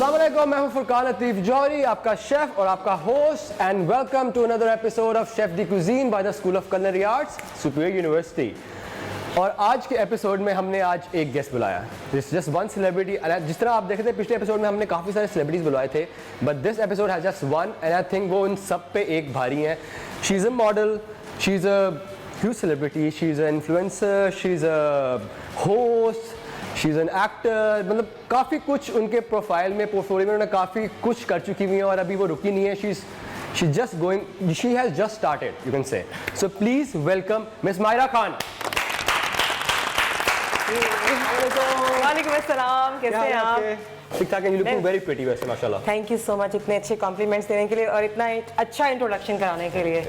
अस्सलाम वालेकुम, मैं हूं फुरकान लतीफ जौहरी, आपका शेफ और आपका host, and welcome to another episode of chef the cuisine by the school of culinary arts, superior university. और आज के एपिसोड में हमने आज एक गेस्ट बुलाया, दिस जस्ट वन सेलिब्रिटी। जिस तरह आप देखे थे पिछले एपिसोड में हमने काफ़ी सारे सेलिब्रिटीज़ बुलाए थे, but this episode has just one, and I think वो इन सब पे एक भारी हैं। She is a model, she is a huge celebrity, she is a influencer, she is a host, she is an actor. मतलब काफ़ी कुछ उनके प्रोफाइल में, पोर्टफोलियो में उन्होंने काफ़ी कुछ कर चुकी हुई हैं और अभी वो रुकी नहीं है। She has just started, you can say. So please welcome miss Maira Khan. वालेकुम अस्सलाम, कैसे हैं आप? ठीक ठाक है, यू लुकिंग वेरी प्रिटी वैसे माशाल्लाह। थैंक यू सो मच इतने अच्छे कॉम्प्लीमेंट्स देने के लिए और इतना अच्छा इंट्रोडक्शन कराने के लिए।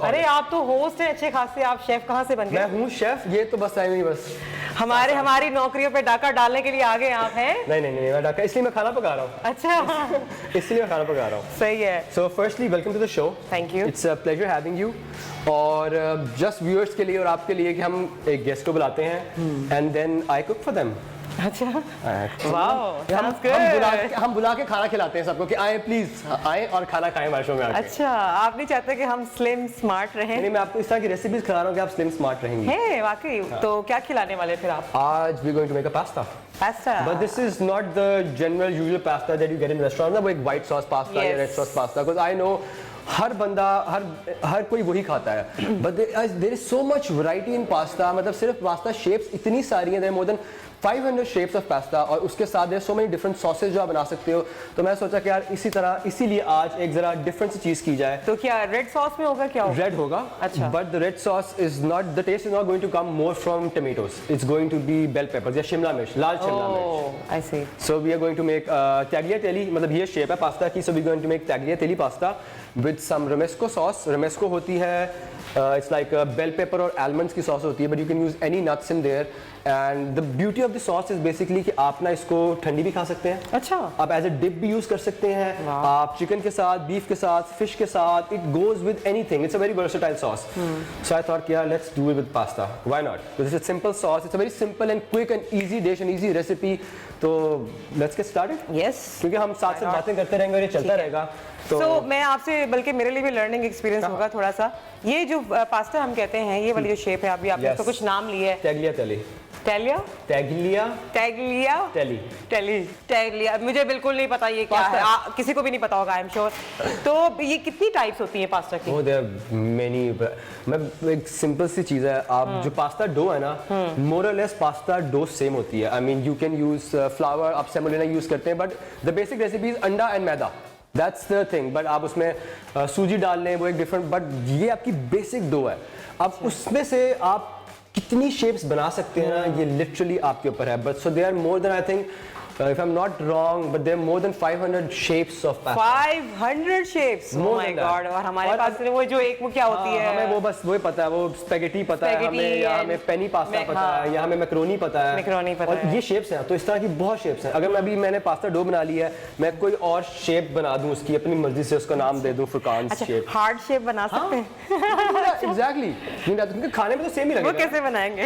अरे आप तो होस्ट हैं अच्छे खासे, आप शेफ कहाँ से बन गए? मैं हूँ शेफ, ये तो बस नहीं, बस हमारी नौकरियों पे डाका डालने के लिए आगे आप हैं? नहीं, मैं डाका इसलिए मैं खाना पका रहा हूँ। अच्छा इसलिए मैं खाना पका रहा हूँ। सही है। So firstly welcome to the show. Thank you. It's a pleasure having you. और जस्ट व्यूअर्स के लिए और आपके लिए कि हम एक गेस्ट को बुलाते हैं and then I cook for them. अच्छा वाओ, हम बुला के खाना खिलाते हैं सबको कि आए प्लीज आए और खाना खाएं हमारे शो में आके। अच्छा, आप नहीं चाहते कि हम स्लिम स्मार्ट रहें? नहीं, मैं आपको इस तरह की रेसिपीज खिला रहा हूँ कि आप स्लिम स्मार्ट रहेंगी। है वाकई। तो क्या खिलाने वाले फिर आप? आज we going to make a pasta. But this is not the general usual pasta that you get in restaurant, ना वो एक व्हाइट सॉस पास्ता या red sauce pasta, because I know हर बंदा हर कोई वही खाता है। But there is so much variety in pasta. मतलब सिर्फ पास्ता शेप्स इतनी सारी हैं, there more than 500 shapes of pasta, और उसके साथ there so many different sausage जो आप बना सकते हो। तो मैं सोचा कि यार इसीलिए आज एक जरा डिफरेंट सी चीज की जाए। तो क्या रेड सॉस में होगा? क्या होगा? रेड होगा। अच्छा। But the red sauce is not, the taste is not going to come more from tomatoes, it's going to be bell peppers या शिमला मिर्च, लाल शिमला मिर्च। I see. So we are going to make tagliatelle, मतलब ये shape है pasta की। So we going to make tagliatelle pasta with some romesco sauce. romesco होती है इट्स लाइक बेल पेपर और आलमंड्स की सॉस होती है, but you can use any nuts in their. And the beauty of the sauce is basically कि आप ना इसको ठंडी भी खा सकते हैं। अच्छा। आप एज अ डिप भी यूज कर सकते हैं, आप चिकन के साथ, बीफ के साथ, फिश के साथ, it goes with anything. It's a very versatile sauce. So I thought यार let's do it with pasta, why not? This is a simple sauce, it's a very simple and quick and easy dish and easy recipe. तो let's get started. Yes, क्योंकि हम साथ साथ बातें करते रहेंगे और ये चलता रहेगा। तो मैं आपसे, बल्कि मेरे लिए भी लर्निंग एक्सपीरियंस होगा थोड़ा सा। ये जो पास्ता हम कहते हैं, ये वाली जो शेप है, अभी आपने इसको कुछ नाम लिया है? टैगलिया। मुझे बिल्कुल नहीं पता ये क्या है, किसी को भी नहीं पता होगा, आई एम श्योर। तो ये कितनी टाइप्स होती हैं पास्ता की? मैं एक सिंपल सी चीज है, आप जो पास्ता डो है ना, मोर और लेस पास्ता डो सेम होती है। I mean you can use flour, आप सेमोलिना यूज करते हैं, but the basic recipe is anda and maida, that's the thing. But आप उसमें सूजी डाल लें, वो एक डिफरेंट, बट ये आपकी बेसिक डो है। अब उसमें से आप कितनी शेप्स बना सकते हैं ना, ये लिटरली आपके ऊपर है। But so they are more than, I think if I'm not wrong, but there are more than 500 shapes of pasta. 500 shapes? Oh my God! और हमारे पास वो जो एक वो क्या होती है? हमें वो बस वही पता है, वो स्पेगेटी पता है हमें, या हमें पेनी पास्ता पता है, या हमें मैक्रोनी पता है। और ये शेप्स हैं, तो इस तरह की बहुत शेप्स हैं। अगर मैंने पास्ता डो बना लिया है, मैं कोई और शेप बना दूं उसकी अपनी मर्जी से, उसका नाम दे दूं फुरकान शेप। हार्ड शेप बना सकते हैं? एग्जैक्टली, क्योंकि खाने में तो सेम ही लगेगा। वो कैसे बनाएंगे?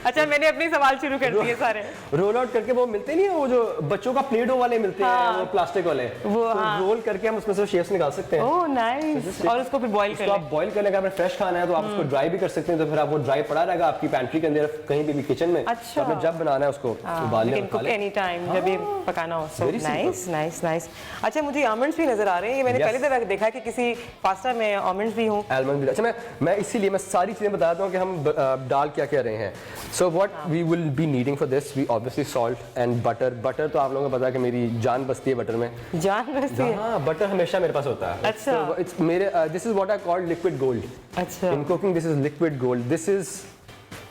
अच्छा, मैंने अपने सवाल शुरू कर दिए सारे। रोल आउट करके वो मिलते नहीं है, वो जो बच्चों का प्ले डो वाले मिलते हैं, वो प्लास्टिक वाले, वो रोल करके हम उसमें से शेप्स निकाल सकते हैं। Oh nice. और उसको फिर बॉईल कर लें। आप बॉईल करने का, अगर फ्रेश खाना है तो आप उसको ड्राई भी कर सकते हैं, तो फिर आप वो ड्राई पड़ा रहेगा आपकी पैंट्री के अंदर कहीं भी किचन में। अच्छा। आपने जब बनाना है उसको उबाल लें, कुक एनी टाइम, जब भी पकाना हो। So nice. अच्छा, मुझे आलमंड्स भी नजर आ रहे हैं, ये मैंने पहली दफा देखा कि किसी पास्ता में आलमंड्स भी हों। आलमंड भी। अच्छा, मैं इसीलिए मैं सारी चीजें बताता हूँ कि हम डाल क्या क्या रहे हैं। So what we will be needing for this, we obviously salt and butter तो आप लोगों को पता है कि मेरी जान बसती है बटर में। जान बसती है? हाँ, बटर हमेशा मेरे पास होता है। अच्छा। इट्स मेरे, this is what I call liquid gold. अच्छा। In cooking this is liquid gold, this is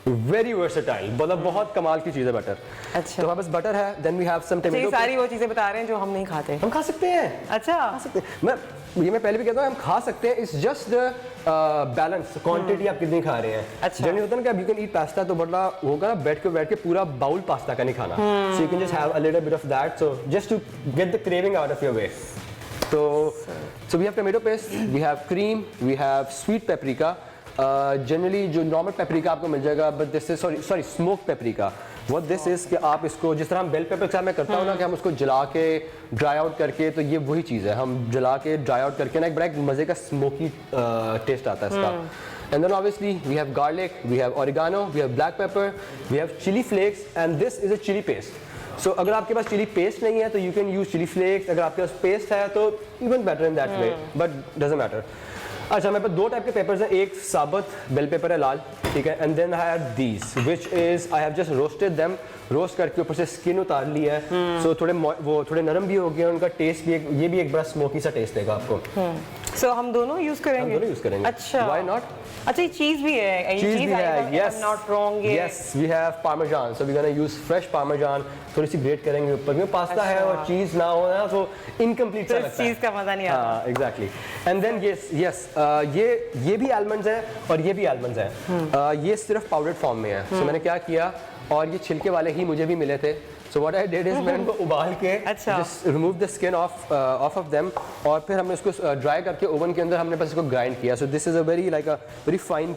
very versatile, मतलब बहुत कमाल की चीज है बटर। अच्छा। तो हमारे पास बटर है, then we have some tomato. सारी वो चीजें बता रहे हैं जो हम नहीं खाते। हम खा सकते हैं। अच्छा, खा सकते हैं। मैं पहले भी कहता हूँ हम खा सकते हैं, इट्स जस्ट बैलेंस, क्वांटिटी आप कितनी खा रहे हैं। अच्छा। जनरली होता है ना कि यू कैन ईट पास्ता, तो बड़ा होगा ना बैठ के पूरा बाउल पास्ता का नहीं खाना। So you can just have a little bit of that, so just to get the craving out of your way. So we have tomato paste, we have cream, we have sweet paprika, generally जो normal paprika आपको मिल जाएगा, but this is sorry smoke paprika. What this is कि आप इसको जिस तरह हम bell pepper के साथ मैं करता हूँ ना कि हम उसको जला के ड्राई आउट करके, तो ये वही चीज़ है, हम जला के ड्राई आउट करके ना एक बड़ा एक मज़े का स्मोकी टेस्ट आता है इसका। And then obviously we have garlic, we have oregano, we have black pepper, we have chilli flakes and this is a chilli paste. So अगर आपके पास चिली पेस्ट नहीं है तो you can use chilli flakes, अगर आपके पास paste है तो even better in that way, but doesn't matter. अच्छा, मेरे पास दो टाइप के पेपर्स हैं, एक साबुत बेल पेपर है लाल, ठीक है, and then I have these which is I have just roasted them, roast करके ऊपर से स्किन उतार ली है, सो वो थोड़े नरम भी हो गए, उनका टेस्ट भी ये भी एक बड़ा स्मोकी सा टेस्ट देगा आपको। सो हम दोनों यूज करेंगे? हम दोनों यूज करेंगे। अच्छा, व्हाई नॉट? अच्छा, ये चीज भी है, चीज भी है, yes, not wrong, yes, we have parmesan, so we gonna use fresh parmesan, थोड़ी सी ग्रेट करेंगे ऊपर, क्योंकि पास्ता है और चीज ना हो ना तो इनकम्प्लीट सा लगता है, चीज का मजा नहीं आता। एग्जैक्टली। एंड देन यस ये भी आलमंड्स है और ये भी आलमंड्स है, ये सिर्फ पाउडर्ड फॉर्म में है। सो मैंने क्या किया, और ये छिलके वाले ही मुझे भी मिले थे, सो व्हाट आई डिड इज मैंने इनको उबाल के just remove the skin of them, और फिर हमने उसको ड्राई करके ओवन के अंदर हमने बस इसको ग्राइंड किया। So this is a very like a very fine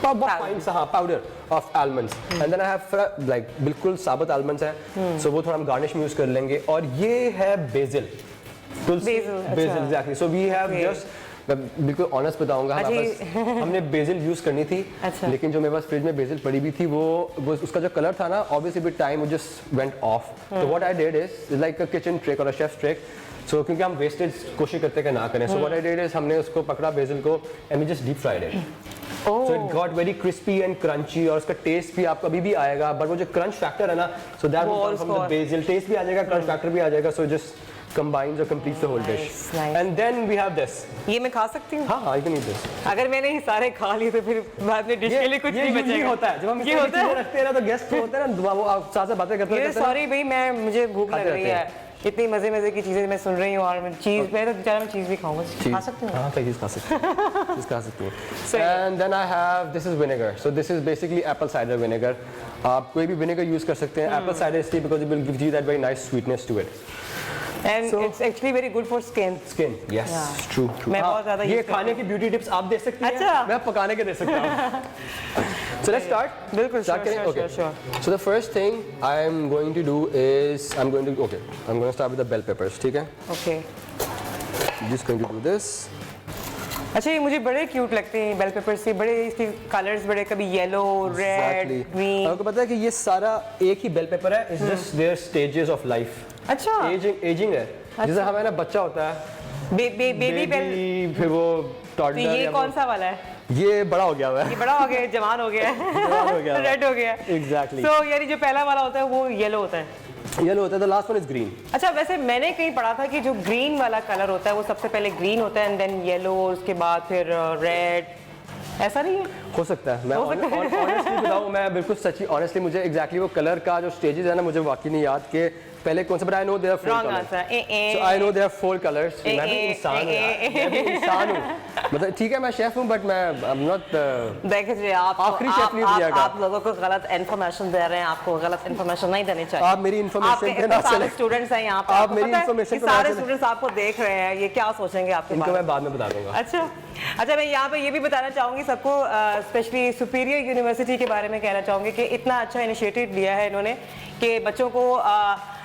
powder of almonds, and then I have like बिल्कुल साबुत आलमंड्स है, सो वो थोड़ा हम गार्निश में यूज कर लेंगे। और ये है बेसिल, तुलसी, basil, exactly. So we have just, मैं बिल्कुल ऑनेस्ट बताऊंगा, हमने बेसिल यूज करनी थी, लेकिन जो मेरे पास फ्रिज में बेसिल पड़ी हुई थी वो उसका जो कलर था ना, ऑब्वियसली विद टाइम वो जस्ट वेंट ऑफ। तो what I did is like a kitchen trick और अ शेफ ट्रिक, सो क्योंकि हम वेस्टेज कोशिश करते हैं कि ना करें, so what I did is हमने उसको पकड़ा बेसिल को and we just deep fried it, so it got very crispy and crunchy, और उसका टेस्ट भी आपको अभी भी आएगा, बट वो जो क्रंच फैक्टर है ना, so that will come from the basil, taste भी आ जाएगा, क्रंच फैक्टर भी आ जाएगा, so just combines or completes the whole dish. Nice. And then we have this. ये मैं खा सकती हूँ? हाँ, you can eat this. अगर मैंने ये सारे खा लिए तो फिर बाद में डिश के लिए कुछ नहीं बचेगा। ये होता है जब हम ये चीजें रखते हैं ना, तो गेस्ट होते हैं ना, वो साथ साथ बातें करते हैं। सॉरी भाई, मुझे भूख लग रही है, इतनी मजे की चीजें मैं सुन रही हूँ, और चीज मैं तो बेचारा मैं चीज भी खाऊंगा, खा सकती हूँ? हाँ, चीज खा सकती हूँ। And then I have this is vinegar. So this is basically apple cider vinegar. आप कोई भी विनेगर यूज कर सकते हैं, apple cider इसलिए because it will give you that very nice sweetness to it. And it's actually very good for skin. Skin, yes, true. मैं बहुत ज़्यादा ये खाने की ब्यूटी टिप्स आप दे सकती हैं, अच्छा, मैं पकाने के दे सकता हूँ। So let's start. बिल्कुल, start करें? Okay. So the first thing I'm going to do is I'm going to start with the bell peppers, ठीक है? Okay. Just going to do this. अच्छा, ये मुझे बड़े क्यूट लगते हैं बेल पेपर्स, से बड़े इसके कलर्स बड़े, कभी येलो, रेड, ग्रीन। आपको पता है कि ये सारा एक ही बेल पेपर है, it's just their stages of life. अच्छा, एजिंग है, जैसे हमारा ना बच्चा होता है, बेबी बेल, फिर वो टॉडलर, ये कौन सा वाला है? ये बड़ा हो गया हुआ है, ये बड़ा हो गया, जवान हो गया है, रेड हो गया, एग्जैक्टली। तो यानी जो पहला वाला होता है वो येलो होता है, the last one is green. अच्छा, वैसे मैंने कहीं पढ़ा था कि जो ग्रीन वाला कलर होता है वो सबसे पहले ग्रीन होता है एंड देन येलो, उसके बाद फिर रेड, ऐसा नहीं है? हो सकता है, मैं ऑनेस्टली बताऊं, मैं बिल्कुल सच्ची ऑनेस्टली मुझे एग्जैक्टली वो कलर का जो स्टेजेस है ना, मुझे वाकई नहीं याद के पहले कौन सा, but I know there 4 colours, so I know there 4 colours. मैं भी इंसान हूं, मतलब ठीक है मैं शेफ हूं, बट मैं आई एम नॉट, देखिए आखिरी शेफ नहीं दिया, आप लोगों को गलत इन्फॉर्मेशन दे रहे हैं, आपको गलत इन्फॉर्मेशन नहीं देनी चाहिए। आप मेरी इन्फॉर्मेशन पे ना चले, स्टूडेंट्स हैं यहाँ पे, आप मेरी इन्फॉर्मेशन पे सारे स्टूडेंट्स आपको देख रहे हैं, ये क्या सोचेंगे आपके बारे में, इनको मैं बाद में बता दूंगा। अच्छा, मैं यहाँ पे ये भी बताना चाहूँगी सबको, स्पेशली सुपीरियर यूनिवर्सिटी के बारे में कहना चाहूँगी कि इतना अच्छा इनिशिएटिव लिया है इन्होंने कि बच्चों को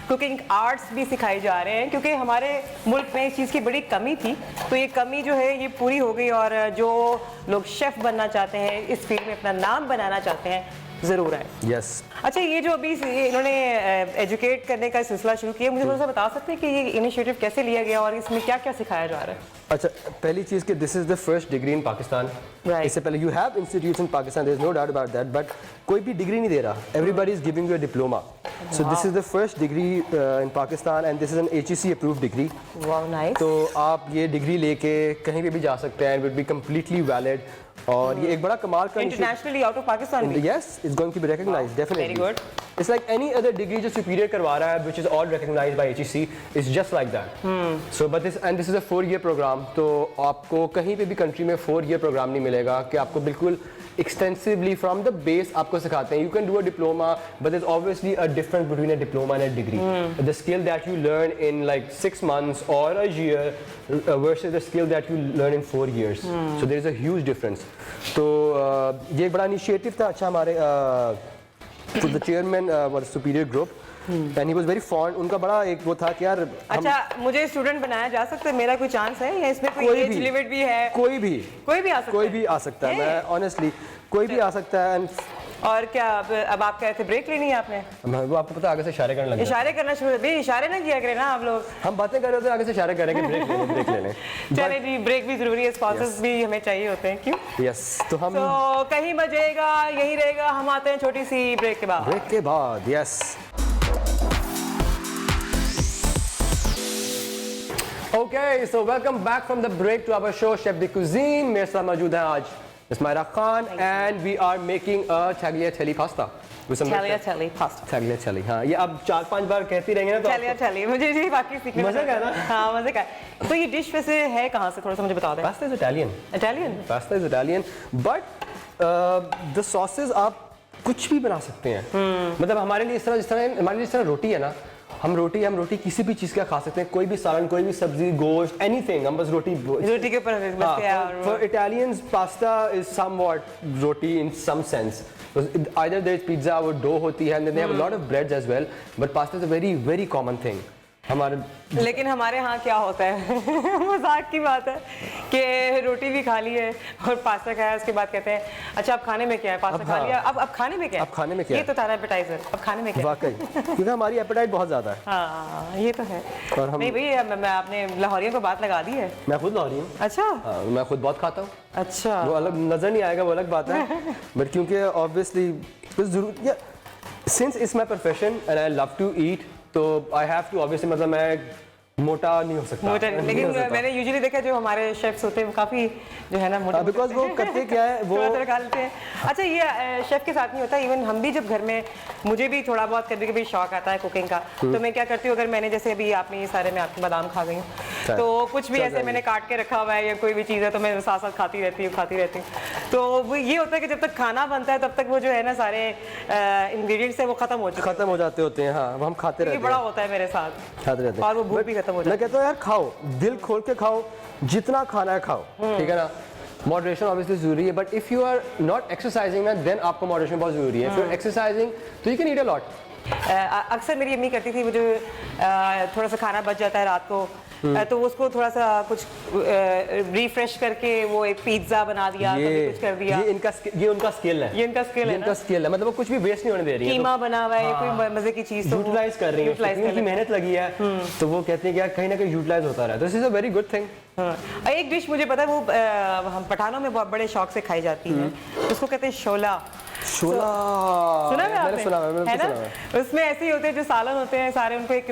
कुकिंग आर्ट्स भी सिखाए जा रहे हैं, क्योंकि हमारे मुल्क में इस चीज़ की बड़ी कमी थी, तो ये कमी जो है ये पूरी हो गई, और जो लोग शेफ़ बनना चाहते हैं, इस फील्ड में अपना नाम बनाना चाहते हैं, ज़रूर है। यस। अच्छा, ये जो अभी इन्होंने एजुकेट करने का सिलसिला शुरू किया, मुझे थोड़ा सा बता सकते हैं कि ये इनिशिएटिव कैसे लिया गया और इसमें क्या क्या सिखाया जा रहा है? अच्छा, पहली चीज़ कि this is the first degree in Pakistan. इससे पहले you have institutes in Pakistan, there is no doubt about that, but कोई भी डिग्री नहीं दे रहा, everybody is giving you a diploma. So this is the first degree in Pakistan and this is an HEC approved degree. Wow, nice. तो आप ये degree लेके कहीं पे भी जा सकते हैं, it will be completely valid, और ये एक बड़ा कमाल का इंटरनेशनली आउट ऑफ पाकिस्तान भी, yes, it's going to be recognised definitely. Very good. It's like any other degree जो superior करवा रहा है, which is all recognized by HEC, it's just like that. So but this is a 4-year program, तो आपको कहीं पे भी country में 4-year प्रोग्राम नहीं मिलेगा कि आपको बिल्कुल एक्सटेंसिवली फ्रॉम द बेस आपको सिखाते हैं. You can do a diploma but there is obviously a difference between a diploma and a degree. The skill that you learn in like 6 months और a year versus the skill that you learn in 4 years. So there is a huge difference. तो ये एक बड़ा initiative था अच्छा हमारे the chairman for Superior Group and he was very fond. उनका बड़ा एक वो था कि यार अच्छा मुझे स्टूडेंट बनाया जा सकता है, मेरा कोई चांस है या इसमें कोई एज लिमिट भी है? कोई भी आ सकता है. मैं ऑनेस्टली कोई भी आ सकता है. एंड और क्या अब आप कह रहे थे ब्रेक लेनी है आपने? वो आपको पता आगे से इशारे करने लगे. इशारे करना शुरू भी इशारे ना किया करें ना आप लोग. हम बातें कर रहे होते हैं आगे से इशारे करेंगे ब्रेक ले लें. चले जी ब्रेक भी जरूरी है, स्पॉन्सर्स भी हमें चाहिए होते हैं. क्यों? यस. तो हम कहीं बजेगा यही रहेगा. हम आते हैं छोटी सी ब्रेक के बाद. Yes. Okay, so welcome back from the break to our show Chef de Cuisine. मेरे साथ मौजूद हैं आज Miss Myra Khan and we are making a tagliatelle pasta. Tagliatelle pasta. Tagliatelle, हाँ ये अब 4-5 बार कहती रहेंगे ना तो Tagliatelle मुझे जी बाकी सीखने में मजा का ना. हाँ मजे का. तो ये डिश वैसे है कहाँ से, थोड़ा सा मुझे बता दें. Pasta is Italian. Italian. Pasta is Italian, but the sauces आप कुछ भी बना सकते हैं. मतलब हमारे लिए जिस तरह रोटी है ना, हम रोटी किसी भी चीज का खा सकते हैं. कोई भी सालन, कोई भी सब्जी, गोश्त, एनीथिंग. हम बस रोटी के ऊपर बस क्या. For Italians, pasta is somewhat roti in some sense. Either there is pizza or dough होती है, and then they have a lot of breads as well. But pasta is a very very common thing. लेकिन हमारे यहाँ क्या होता है मजाक की बात है कि रोटी भी खा ली है और पास्ता खाया, उसके बाद कहते हैं अच्छा अब खाने में क्या है. पास्ता खा लिया, अब खाने में क्या है. अब खाने में क्या ये है? तो तारा एपेटाइजर. अब खाने में क्या. वाकई क्योंकि हमारी एपेटाइट बहुत ज्यादा है. हाँ ये तो है. और हम नहीं भाई मैं आपने लाहौरियों को बात लगा दी है. मैं खुद लाहौरी हूँ. अच्छा. मैं खुद बहुत खाता हूँ. अच्छा. वो अलग नजर नहीं आएगा, वो अलग बात है. बट क्योंकि ऑब्वियसली जरूर since it's my profession and I love to eat, तो आई हैव टू ऑब्वियसली मतलब मैं मोटा नहीं हो सकता. लेकिन मैंने यूजुअली देखा जो हमारे शेफ्स होते हैं वो काफी जो है ना मोटे. बिकॉज वो करते क्या है वो खा लेते हैं. अच्छा ये शेफ के साथ नहीं होता. इवन हम भी जब घर में, मुझे भी थोड़ा बहुत कभी कभी शौक आता है कुकिंग का, तो मैं क्या करती हूँ, अगर मैंने जैसे अभी आपने ये सारे में आपके बादाम खा गई हूँ तो कुछ भी ऐसे मैंने काट के रखा हुआ है या कोई भी चीज़ है तो मैं साथ साथ खाती रहती हूँ. तो वो ये होता है कि जब तक खाना बनता है तब तक वो जो है ना सारे इंग्रेडिएंट्स है वो खत्म हो जाते होते हैं. हाँ हम खाते रहते हैं. बड़ा होता है मेरे साथ, खाते रहते हैं और वो भूख भी खत्म हो जाती है. मैं कहता हूँ यार खाओ, दिल खोल के खाओ, जितना खाना है खाओ. ठीक है ना. मॉडरेशन ऑब्वियसली जरूरी है, but if you are not exercising ना देन आपको मॉडरेशन बहुत जरूरी है. इफ यू आर एक्सरसाइजिंग तो you can eat a lot. अक्सर मेरी अम्मी करती थी, वो जो थोड़ा सा खाना बच जाता है रात को तो उसको थोड़ा सा कुछ रिफ्रेश करके वो एक पिज्जा बना दिया, कभी कुछ कर दिया. ये उनका स्किल है. ये इनका स्किल है. मतलब वो कुछ भी वेस्ट नहीं होने दे रही है. कीमा बना हुआ है, कोई मजे की चीज तो यूटिलाइज कर रही है, उनकी मेहनत लगी है, तो वो कहते हैं कि यार कहीं ना कहीं यूटिलाइज होता रहा. This is a very good thing. एक डिश मुझे पता है वो हम पठानों में बहुत बड़े शौक से खाई जाती है, उसको कहते हैं शोला. सुना है आपने? है ना. उसमें ऐसे ही होते हैं जो सालन होते हैं सारे, उनको एक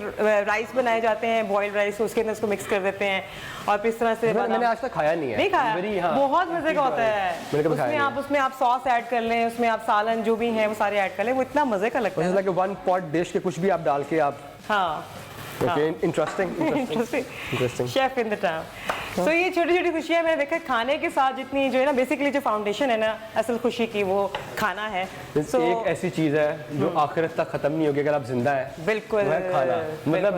राइस बनाए जाते हैं, बॉइल्ड राइस, उसके अंदर उसको मिक्स कर देते हैं और फिर इस तरह से. मैंने आज तक खाया नहीं है. नहीं खाया. बहुत मजे का होता है. उसमें आप सॉस ऐड कर लें, उसमें आप सालन जो भी हैं वो सारे ऐड कर लें, वो इतना मजे का लगता है. लाइक वन पॉट डिश के कुछ भी आप डाल के आप. हाँ. Interesting. Chef in the town. तो ये छोटी छोटी खुशियाँ मैंने देखा खाने के साथ, जितनी जो है ना बेसिकली जो फाउंडेशन है ना असल खुशी की, वो खाना है. एक ऐसी चीज है जो आखिरत तक खत्म नहीं होगी अगर आप जिंदा है. बिल्कुल. खाना मतलब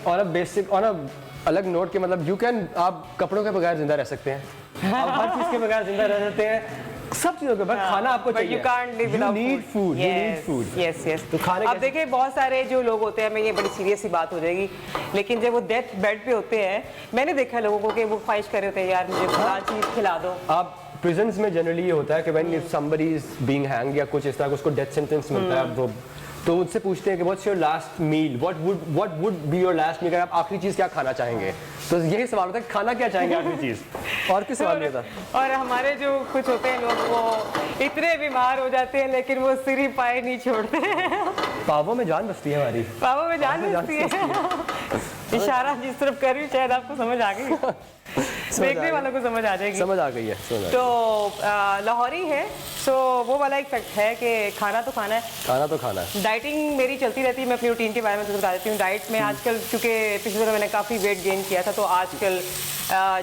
on a basic on a अलग नोट के मतलब यू कैन, आप कपड़ों के बगैर जिंदा रह सकते हैं, आप हर चीज के बगैर जिंदा रह सकते हैं, सब चीजों के बगैर. खाना आपको चाहिए. You can't live without food. You need food. Yes. तो खाने अब देखिए बहुत सारे जो लोग होते हैं, मैं ये बड़ी सीरियस सी बात हो जाएगी, लेकिन जब वो डेथ बेड पे होते हैं, मैंने देखा लोगों को कि वो ख्वाहिश कर रहे होते हैं यार मुझे फलां चीज खिला दो. आप प्रिजन्स में जनरली ये होता है कि when if somebody is being hanged या कुछ इस तरह का उसको डेथ सेंटेंस मिलता है, वो तो उनसे पूछते हैं कि what's your last meal, what would be your last meal, आप आखिरी चीज क्या खाना चाहेंगे. तो यही सवाल होता है खाना क्या चाहेंगे आखिरी चीज, और किस सवाल नहीं होता. और हमारे जो कुछ होते हैं लोग वो इतने बीमार हो जाते हैं लेकिन वो सिर ही पाए नहीं छोड़ते. पावों में जान बसती है हमारी. पावों में जान बसती है. इशारा जिस तरफ कर रही शायद आपको समझ आ गई. देखने वालों को समझ आ जाएगी। समझ आ गई है, समझ आ गई। तो लाहौरी है, तो वो वाला एक फैक्ट है कि खाना तो खाना है, खाना तो खाना है। डाइटिंग मेरी चलती रहती है। मैं अपनी रूटीन के बारे में तो बता देती हूँ। डाइट में आजकल, क्योंकि पिछले दिनों मैंने काफ़ी वेट गेन किया था, तो आजकल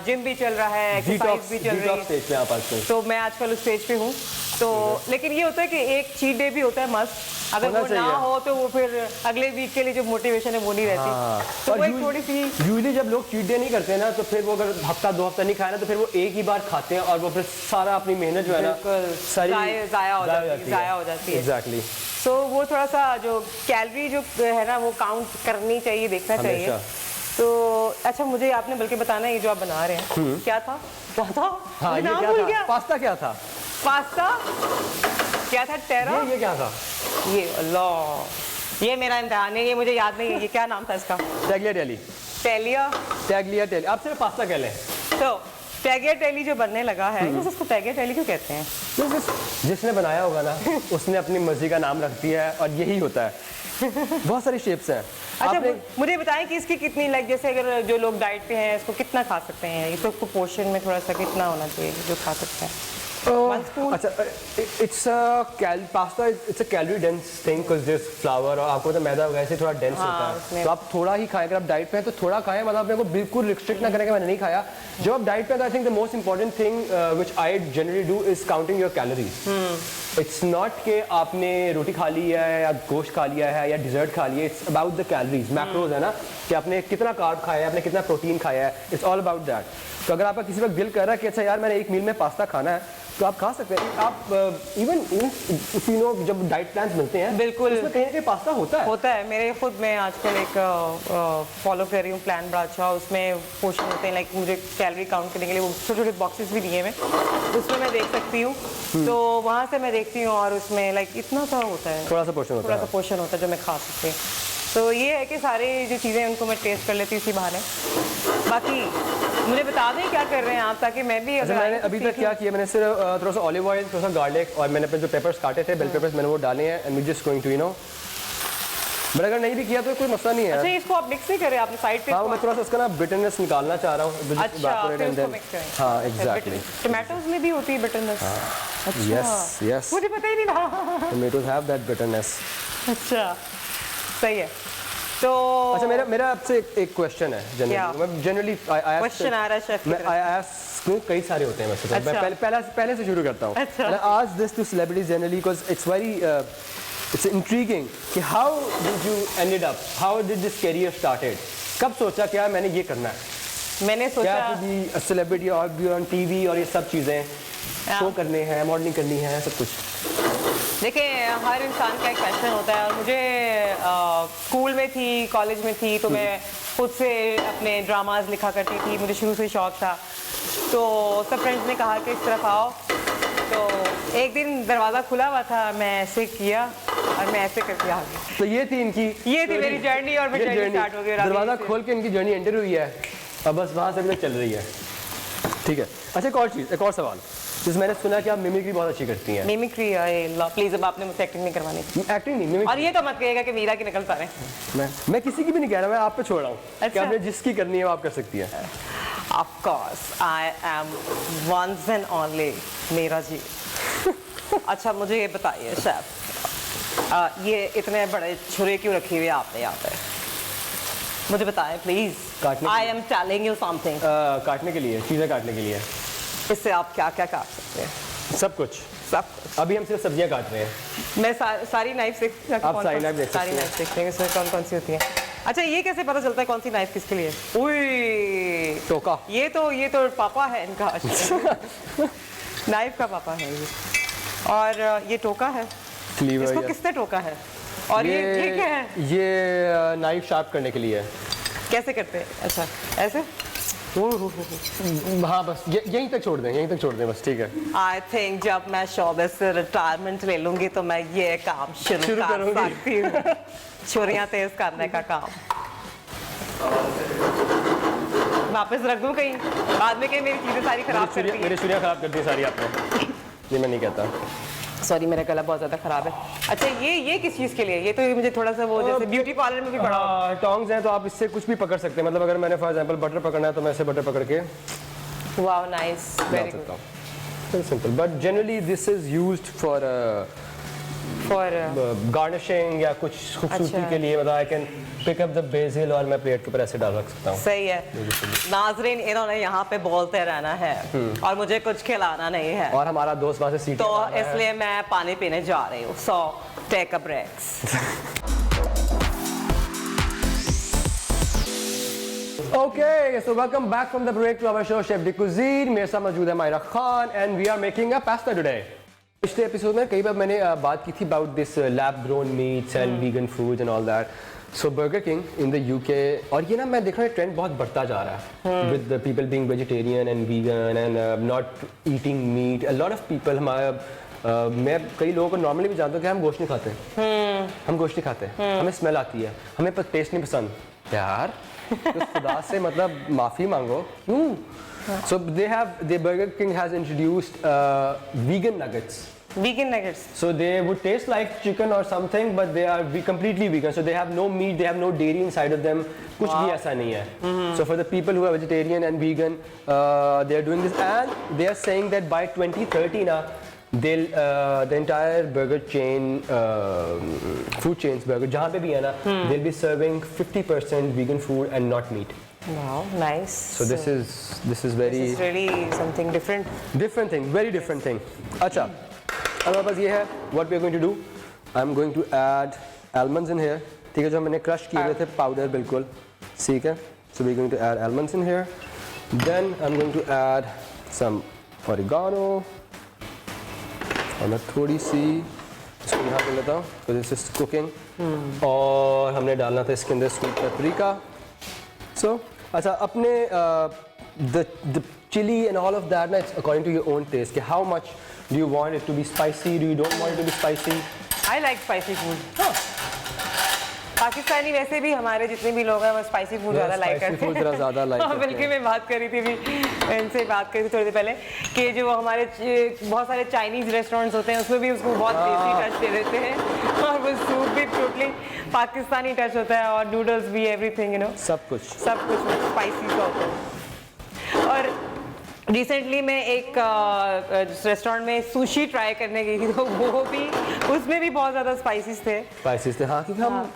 जिम भी चल रहा है, एक्सरसाइज भी चल रही है, स्टेज पे आप आजकल। तो मैं आजकल उस स्टेज पे हूँ। तो लेकिन ये होता है कि एक चीट डे भी होता है मस्त, अगर होना वो ना चाहिए। हो तो वो फिर अगले वीक के लिए जो मोटिवेशन है वो नहीं रहती। तो वो एक थोड़ी सी यूजली जब लोग चीट डे नहीं करते ना, तो फिर वो अगर हफ्ता 2 हफ्ता नहीं खाया ना, तो फिर वो एक ही बार खाते हैं और वो फिर सारा अपनी मेहनत जो है ना सारी ज़ाया हो जाती है। एग्जैक्टली। तो वो थोड़ा सा जो कैलोरी जो है ना वो काउंट करनी चाहिए, देखना चाहिए। हमेशा। तो अच्छा, मुझे आपने बल्कि बताना ये जो आप बना रहे हैं क्या था? हाँ, ये नाम क्या भूल था? गया। पास्ता क्या था? पास्ता क्या था? टेरा। ये क्या था? ये अल्लाह, ये मेरा इम्तिहान है, ये मुझे याद नहीं है। ये क्या नाम था इसका? टैgliatelle। टेलिया। आप सिर्फ पास्ता कह लें। तो टैगियाटेली जो बनने लगा है, उसको टैगियाटेली क्यों कहते हैं? जिसने बनाया होगा ना उसने अपनी मर्जी का नाम रख दिया है और यही होता है। बहुत सारी शेप्स हैं। अच्छा, मुझे बताएं कि इसकी कितनी, लाइक जैसे अगर जो लोग डाइट पे हैं इसको कितना खा सकते हैं? इसको पोर्शन में थोड़ा सा कितना होना चाहिए जो खा सकते हैं? One spoon? अच्छा, pasta it's a calorie dense thing because there flour, और आपको तो मैदा वैसे थोड़ा डेंस होता है, उसमें। तो आप थोड़ा ही खाएं। अगर आप डाइट पे हैं तो थोड़ा खाएं, मतलब अपने को बिल्कुल रिस्ट्रिक्ट ना करें कि मैंने नहीं खाया। जब आप डाइट पे हैं तो I think the most important thing which I generally do is counting your calories. It's not कि आपने रोटी खा ली है या गोश्त खा लिया है या डिजर्ट खा लिया है। It's about the calories, macros है ना, कि आपने कितना कार्ब खाया है, आपने कितना प्रोटीन खाया है। It's all about that. तो अगर आपका किसी वक्त दिल कर रहा है कि अच्छा यार मैंने एक मील में पास्ता खाना है, तो आप खा सकते हैं। आप इवन इफ यू नो, जब डाइट प्लान्स मिलते हैं बिल्कुल उसमें कहीं ना कहीं पास्ता होता है। मेरे खुद में आजकल एक फॉलो कर रही हूँ प्लान बड़ा अच्छा, उसमें पोर्शन होते हैं, लाइक मुझे कैलोरी काउंट करने के लिए वो छोटे छोटे बॉक्सेस भी दिए हैं, उसमें मैं देख सकती हूँ। तो वहाँ से मैं देखती हूँ और उसमें लाइक इतना सा होता है, थोड़ा सा पोर्शन होता है जो मैं खा सकती हूँ। तो ये है कि सारी जो चीज़ें उनको मैं टेस्ट कर लेती हूँ इसी बहाने। बाकी मुझे बता दें क्या कर रहे हैं आप, ताकि मैं भी अच्छा, मैंने अभी तक क्या किया, मैंने सिर्फ थोड़ा सा ऑलिव ऑयल, थोड़ा सा गार्लिक, और मैंने अपने जो पेपर्स काटे थे, बेल पेपर्स, मैंने वो डाले हैं। And we just going to you know, but अगर नहीं भी किया तो कोई मसला नहीं है। अच्छा, इसको आप मिक्स नहीं करें आपने साइड पे? हाँ, मैं थोड़ा सा उसका ना बिटरनेस निकालना चाह रहा हूँ। अच्छा, फिर उसको मिक्स करें। हाँ, एग्जैक्टली। टोमेटोज में भी होती है बिटरनेस? यस, मुझे पता ही नहीं था। Tomatoes have that bitterness. अच्छा, सही है। तो अच्छा, मेरा आपसे एक क्वेश्चन है। जनरली क्वेश्चन आ रहा है शेफ की तरफ। आई आस्क, कई सारे होते हैं वैसे तो। अच्छा। मैं पहले से शुरू करता हूँ। अच्छा। I ask this to celebrities generally because it's very it's intriguing कि how did you ended up, how did this career started? कब सोचा क्या मैंने ये करना है? मैंने क्या सोचा to be a celebrity और be on TV और ये सब चीज़ें, शो करने हैं, मॉडलिंग करनी है, सब कुछ। देखिए, हर इंसान का एक पैशन होता है, और मुझे स्कूल में थी, कॉलेज में थी, तो मैं खुद से अपने ड्रामाज लिखा करती थी। मुझे शुरू से शौक था। तो सब फ्रेंड्स ने कहा कि इस तरफ आओ, तो एक दिन दरवाज़ा खुला हुआ था, मैं ऐसे किया और मैं ऐसे करके आ गई। तो ये थी मेरी जर्नी, और मेरी जर्नी स्टार्ट हो गई। दरवाज़ा खोल के इनकी जर्नी एंटर हुई है, अब बस वहाँ से अभी तक चल रही है। ठीक है। अच्छा, एक और सवाल, जिस मैंने सुना कि आप मिमिक्री बहुत अच्छी करती हैं। मिमिक्री? प्लीज, अब आपने मुझसे एक्टिंग नहीं करवानी। एक्टिंग नहीं, मिमिक्री। और ये तो मत कहिएगा कि मीरा की नकल कर रहे हैं। मैं किसी की भी नहीं कह रहा, मैं आप पे छोड़ रहा हूँ। अच्छा। कि आपने जिसकी करनी है वो आप कर सकती है। Of course, I am once and only Meera ji. अच्छा, मुझे ये बताइए शेफ, ये इतने बड़े छुरे क्यों रखे हुए आपने यहाँ पे? मुझे बताएं please. I am telling you something। काटने के लिए, चीज़ें काटने के लिए। इससे आप क्या क्या काट सकते हैं? सब कुछ। अभी हम सिर्फ सब्जियां काट रहे हैं। मैं सारी नाइफ देख सकती हूँ। आप सारी नाइफ देख सकते हैं। सारी नाइफ देखते हैं इसमें कौन कौन सी होती है। अच्छा, ये कैसे पता चलता है कौन सी नाइफ किसके लिए? उई, टोका। ये तो पापा है इनका। नाइफ का पापा है ये, और ये टोका है। इसको किसने टोका है? और ये क्या है? ये नाइफ शार्प करने के लिए है। कैसे करते हैं? अच्छा, ऐसे? हाँ, बस यहीं तक छोड़ दें बस। ठीक है। आई थिंक जब मैं शोबे से रिटायरमेंट ले लूंगी तो मैं ये काम शुरू कर सकती हूँ, छुरियाँ तेज करने का काम। वापस रख दूँ कहीं, बाद में कहीं मेरी चीज़ें सारी खराब कर दी। मेरी छुरियाँ खराब कर दी सारी आपने। ये मैं नहीं कहता। सॉरी, मेरा गला बहुत ज़्यादा खराब है। अच्छा, ये किस चीज़ के लिए? ये तो मुझे थोड़ा सा वो जैसे ब्यूटी पार्लर में भी पड़ा। टोंग्स हैं तो आप इससे कुछ भी पकड़ सकते हैं। मतलब अगर मैंने फॉर एग्जांपल बटर पकड़ना है तो मैं ऐसे बटर पकड़ के वाओ नाइस, डाल वेरी सकता गुड हूँ। Very simple, but generally this is used for for garnishing या कुछ खूबसूरती अच्छा। के लिए, मतलब I can pick up the basil और मैं प्लेट के ऊपर ऐसे डाल रख सकता हूँ। सही है। नाजरीन, इन्होंने यहाँ पे बोलते रहना है और मुझे कुछ खिलाना नहीं है, और हमारा दोस्त वहाँ से सीटी तो मार रहा है। इसलिए मैं पानी पीने जा रही हूँ। So take a breaks. Okay, so welcome back from the break to our show Chef de Cuisine. मेरे साथ मौजूद है Myra Khan and we are making a pasta today. पिछले एपिसोड में कई बार मैंने बात की थी about this lab grown meats and vegan foods and all that. So Burger King in the UK, और ये ना मैं देख रहा हूँ ट्रेंड बहुत बढ़ता जा रहा है with the people being vegetarian and vegan and not eating meat. A lot of people हमारा मैं कई लोगों को नॉर्मली भी जानता हूँ कि हम गोश्त नहीं खाते, हम गोश्त नहीं खाते, हमें स्मेल आती है, हमें टेस्ट नहीं पसंद यार। तो खुदा से मतलब माफ़ी मांगो क्यों? So the Burger King has introduced vegan nuggets. Vegan nuggets. So they would taste like chicken or something, but they are completely vegan. So they have no meat, they have no dairy inside of them. कुछ भी ऐसा नहीं है. So for the people who are vegetarian and vegan, they are doing this, and they are saying that by 2030 now, they'll the entire burger chain, food chains, burger जहाँ पे भी है ना, they'll be serving 50% vegan food and not meat. Wow, nice. So this is very This is really something different. different thing, very different thing. अच्छा, अब हमारे पास ये है. What we are going to do? I'm going to add almonds in here. ठीक है, जो मैंने crush किए हुए थे पाउडर बिल्कुल, ठीक है. So we're going to add almonds in here. Then I'm going to add some oregano. और मैं थोड़ी सी इसको यहाँ पे लेता हूँ because this is cooking. और हमने डालना था इसके अंदर स्वीट पेपरिका. So अच्छा, अपने the chili and all of that, it's according to your own taste. कि how much do you want it to be spicy? Do you don't want it to be spicy? I like spicy food. Pakistani वैसे भी हमारे जितने भी लोग हैं वो spicy food ज़्यादा लाइक करते हैं। ज़रा ज़्यादा लाइक करते हैं। बल्कि मैं बात कर रही थी भी, इनसे बात करी थी थोड़ी देर पहले कि जो हमारे बहुत सारे चाइनीज़ रेस्टोरेंट्स होते हैं उसमें भी उसको बहुत देसी टच दे देते हैं और वो सूप भी टोटली पाकिस्तानी टच होता है और नूडल्स भी, एवरीथिंग, यू नो, सब कुछ स्पाइसी सा होता है। और रिसेंटली मैं एक रेस्टोरेंट में सुशी ट्राई करने गई थी, तो वो भी, उसमें भी बहुत ज़्यादा स्पाइसीज थे। हाँ, क्योंकि हम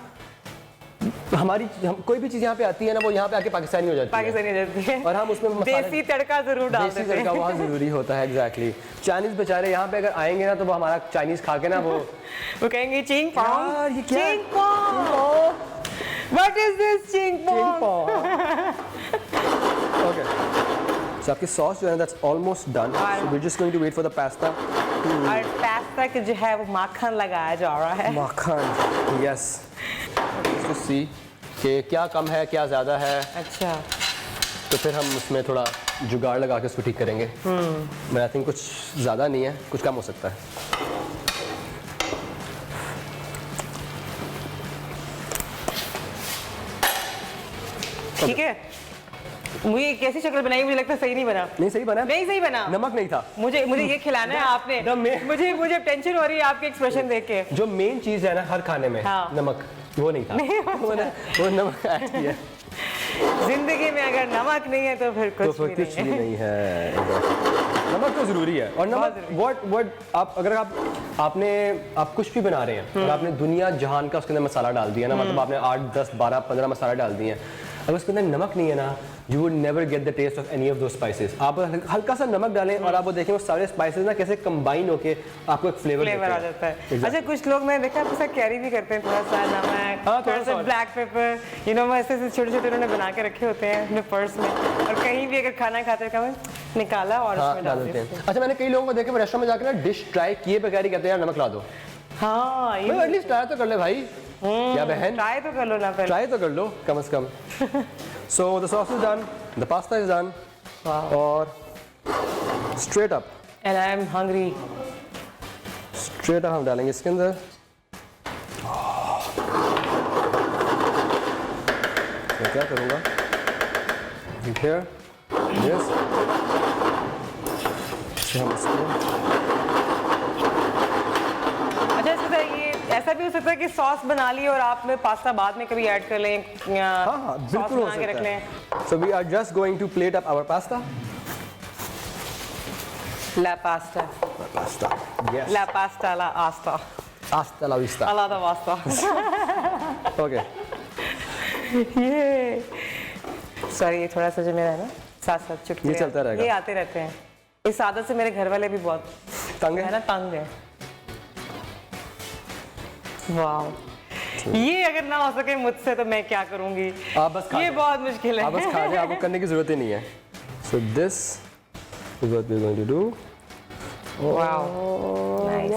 कोई भी चीज़ यहाँ पे आती है ना, वो यहाँ पे आके पाकिस्तानी हो जाती है और हम उसमें देसी तड़का जरूर डाल देते हैं। देसी तड़का बहुत ज़रूरी होता है। एग्जैक्टली। चाइनीज़ बेचारे यहाँ पे अगर आएंगे ना, तो वो हमारा चाइनीज़ खा के ना वो कहेंगे चिंग पोंग, ये क्या चिंग पोंग, व्हाट इज दिस चिंग पोंग। ओके, सो आपकी सॉस जो है that's almost done. So we are just going to wait for the pasta. और पास्ता के जो है वो माखन लगाया जा रहा है। माखन, यस. टू सी कि क्या कम है क्या ज़्यादा है. अच्छा, तो फिर हम उसमें थोड़ा जुगाड़ लगा के उसको ठीक करेंगे. मैं आई थिंक कुछ ज़्यादा नहीं है, कुछ कम हो सकता है. ठीक है. मुझे कैसी शक्ल बनाई, मुझे लगता है सही नहीं बना। नहीं सही बना, नहीं सही बना, नमक नहीं था. मुझे ये खिलाना है आपने। मुझे टेंशन हो रही है आपके एक्सप्रेशन देख के। जो मेन चीज़ है ना हर खाने में, हाँ. नमक, वो नहीं था. वो नमक ऐड किया. जिंदगी में अगर नमक नहीं है तो फिर कुछ कुछ भी नहीं है। है. नमक तो ज़रूरी है. और नमक what आप अगर आप कुछ भी बना रहे हैं और आपने दुनिया जहान का उसके अंदर मसाला डाल दिया ना, मतलब आपने 8, 10, 12, 15 मसाला डाल दिए हैं, अगर उसके अंदर नमक नहीं है ना, you would never get the taste of any of those spices. आप हल्का सा नमक डालें और आप वो देखें वो सारे स्पाइसेस ना कैसे कंबाइन होके आपको एक फ्लेवर आ जाता है. अच्छा, कुछ लोग मैं देखा आपके साथ कैरी भी करते हैं थोड़ा सा नमक, थोड़ा सा ब्लैक पेपर, यू नो, ऐसे छोटे-छोटे उन्होंने बना के रखे होते हैं अपने पर्स में, और कहीं भी अगर खाना खाते हैं निकाला और उसमें डाल देते हैं. अच्छा, मैंने कई लोगों को देखा रेस्टोरेंट में जाकर ना डिश ट्राई किए बगैर ही कहते हैं यार नमक ला दो. हाँ, ये एटलीस्ट ट्राई तो कर ले भाई. क्या बहन, ट्राई तो कर लो ना, पहले ट्राई तो कर लो कम से कम. So the sauce is done, the pasta is done. Wow. और straight up. And I am hungry. Straight up हम डालेंगे इसके अंदर. मैं क्या करूँगा? Here, yes. हम इसको. अच्छा, ये ऐसा भी हो सकता है कि सॉस बना ली और आप में पास्ता बाद में कभी ऐड कर लें, हाँ, बिल्कुल हो सकता है. So we are just going to plate up our pasta. La pasta. Pasta. Yes. La pasta, la asta. Hasta la vista. Alla da pasta. Okay. ये सॉरी ये थोड़ा सा जो मेरा है ना साथ साथ चुटकुले ये चलता रहेगा। ये आते रहते हैं। इस आदत से मेरे घर वाले भी बहुत तंग है है ना, तंग है। वाह, ये अगर ना हो सके मुझसे तो मैं क्या करूंगी। आप बस खा ये लें। बहुत मुश्किल है। आप बस खा लें, आपको करने की जरूरत ही नहीं है। So this is what we're going to do. वाह, नाइस।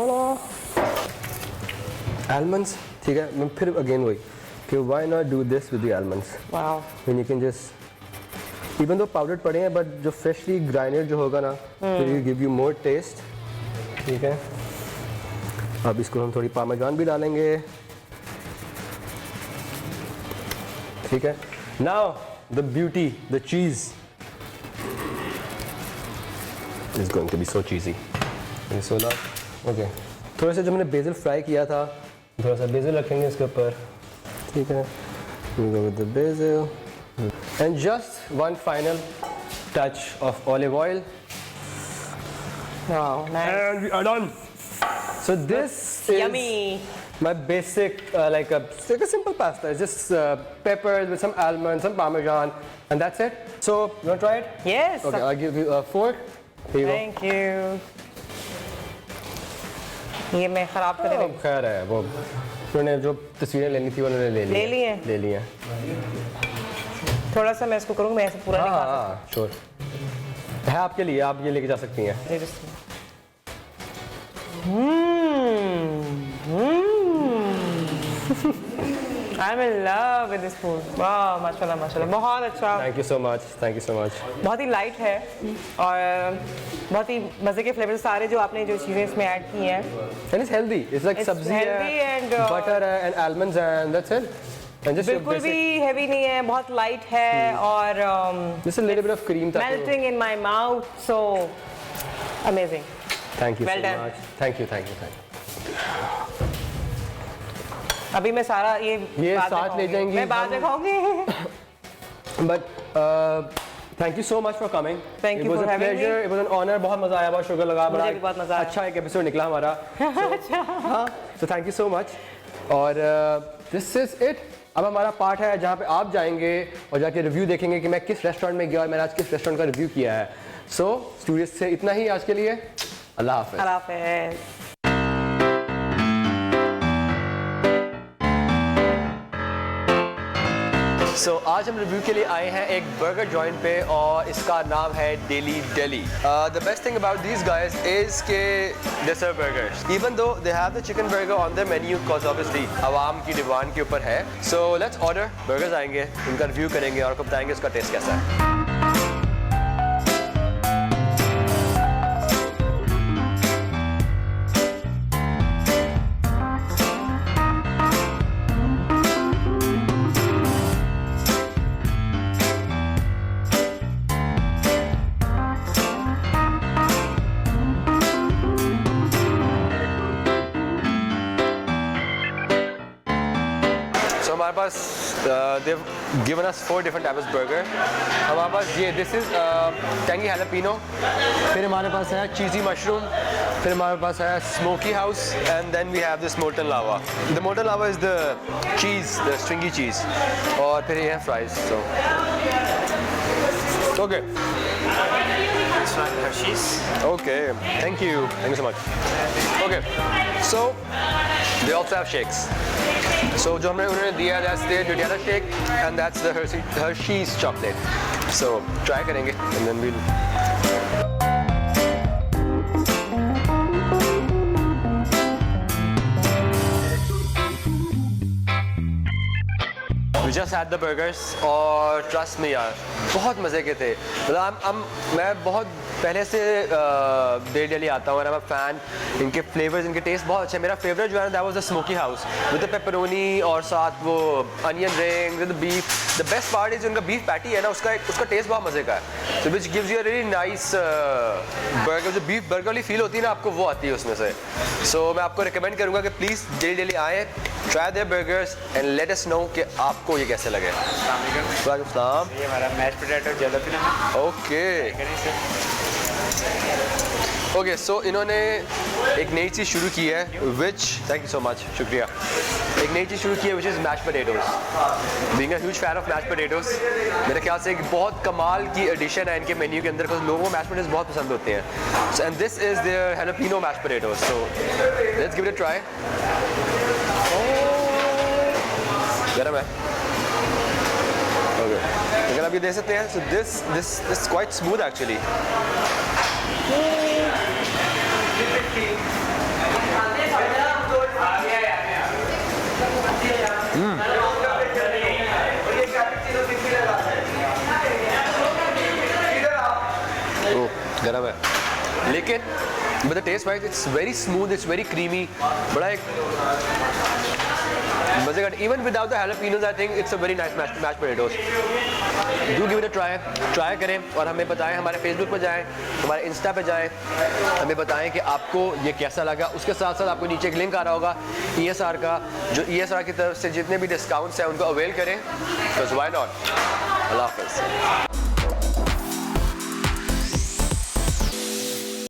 Almonds, ठीक है। मैं फिर again वही कि why not do this with the almonds? वाह, When you can just even though powdered पड़े हैं but जो freshly grinded जो होगा ना it will give you more taste. ठीक है। अब इसको हम थोड़ी पार्मेजान भी डालेंगे। ठीक है। Now the beauty, the cheese is going to be so cheesy. So now, okay. थोड़ा सा जो मैंने बेसिल फ्राई किया था, थोड़ा सा बेसिल रखेंगे इसके ऊपर। ठीक है। We go with the basil. And just one final touch of olive oil. वाह, nice. And we are done. So this is Yummy. my basic, like a simple pasta. It's just peppers with some almonds, some parmesan, and that's it. So you want to try it? Yes. Okay, I'll give you a fork. Here you go. Thank you. ये मैं खराब कर Oh, खैर है वो उन्होंने जो तस्वीरें लेनी थी उन्होंने ले ली ले ली हैं? ले ली हैं। थोड़ा सा मैं इसको करूँगी, मैं ऐसे पूरा नहीं खा हाँ श्योर है आपके लिए, आप ये लेके जा सकती हैं। सकती। I'm in love with this food. वाह, माशाल्लाह माशाल्लाह, बहुत अच्छा। Thank you so much, thank you so much. बहुत ही लाइट है और बहुत ही मज़े के फ्लेवर, सारे जो आपने जो चीज़ें इसमें ऐड की हैं। And it's healthy. It's like It's सब्जी healthy है, and, butter है and almonds and that's it. And just your बिल्कुल भी basic, हैवी नहीं है, बहुत लाइट है और just a little bit of cream ताकि वो- melting in my mouth, so amazing. Thank you Well so done. much. Thank you, thank you, thank you. अभी मैं सारा ये बाद में साथ ले खाऊंगी। जाएंगी मैं बाद में हम- खाऊंगी। But thank you so much for coming. Thank you It was for a having pleasure. It was an honor. बहुत मजा आया, बहुत शुक्र लगा। मुझे बड़ा भी बहुत मजा आया। अच्छा एक एपिसोड निकला हमारा। अच्छा। हाँ, so thank you so much. और this is it. अब हमारा पार्ट है जहाँ पे आप जाएंगे और जाके रिव्यू देखेंगे कि मैं किस रेस्टोरेंट में गया और मैंने आज किस रेस्टोरेंट का रिव्यू किया है। सो स्टूडियो से इतना ही आज के लिए। अल्लाह हाफ़िज़। अल्लाह हाफ़िज़। सो आज हम रिव्यू के लिए आए हैं एक बर्गर जॉइंट पे और इसका नाम है Deli Deli. The best thing about these guys is के they serve burgers even though they have the chicken burger on their menu because obviously आवाम की डिमांड के ऊपर है। सो लेट्स ऑर्डर बर्गर्स, आएंगे उनका रिव्यू करेंगे और आपको बताएंगे उसका टेस्ट कैसा है। हमारे पास they've given us 4 different types of burger। हमारे पास ये this is tangy jalapeno, फिर हमारे पास है cheesy mushroom, फिर हमारे पास है smoky house and then we have this molten lava। The molten lava is the cheese, the stringy cheese और फिर ये है fries। So okay, This one Hershey's. okay, thank you so much। Okay, so they also have shakes। So जो हमने उन्होंने दिया that's the Nutella shake and that's the Hershey's chocolate। So try करेंगे and then we'll We just had the burgers और trust me यार बहुत मज़े के थे। मतलब मैं बहुत पहले से डेली डेली आता हूँ और मैं फ़ैन, इनके फ्लेवर्स, इनके टेस्ट बहुत अच्छे। मेरा फेवरेट जो है ना that was the smoky house with the pepperoni और साथ वो onion ring with the beef. The best part is उनका बीफ पैटी है ना, उसका टेस्ट बहुत मज़े का है। So which gives you a really nice burger, जो बीफ बर्गर वाली फील होती है ना आपको वो आती है उसमें से। सो मैं आपको रिकमेंड करूँगा कि प्लीज़ डेली डेली आएँ, try there burgers and let us know कि आपको ये कैसे लगे। वालेकुम सलाम। ये हमारा मैश पोटैटो जलेबी है। ओके ओके सो इन्होंने एक नई चीज़ शुरू की है which thank you so much शुक्रिया एक नई चीज़ शुरू की है which is mash potatoes being a huge fan of mash potatoes मेरे ख्याल से एक बहुत कमाल की एडिशन है इनके मेन्यू के अंदर कुछ लोगों को मैश पोटैटोज़ बहुत पसंद होते हैं and this is their jalapeno mash potatoes so let's give it a try गरम है ओके अगर आप ये दे सकते हैं so this quite smooth actually गरम है लेकिन but the taste wise it's very smooth it's very creamy बड़ा एक मजे का even without the jalapenos I think it's a very nice mash potatoes do give it a try करें और हमें बताएं हमारे फेसबुक पर जाएं हमारे इंस्टा पे जाएं हमें बताएं कि आपको ये कैसा लगा उसके साथ साथ आपको नीचे एक लिंक आ रहा होगा ESR का जो ESR की तरफ से जितने भी डिस्काउंट्स हैं उनको अवेल करें बिकॉज व्हाई नॉट अल्लाह हाफ़िज़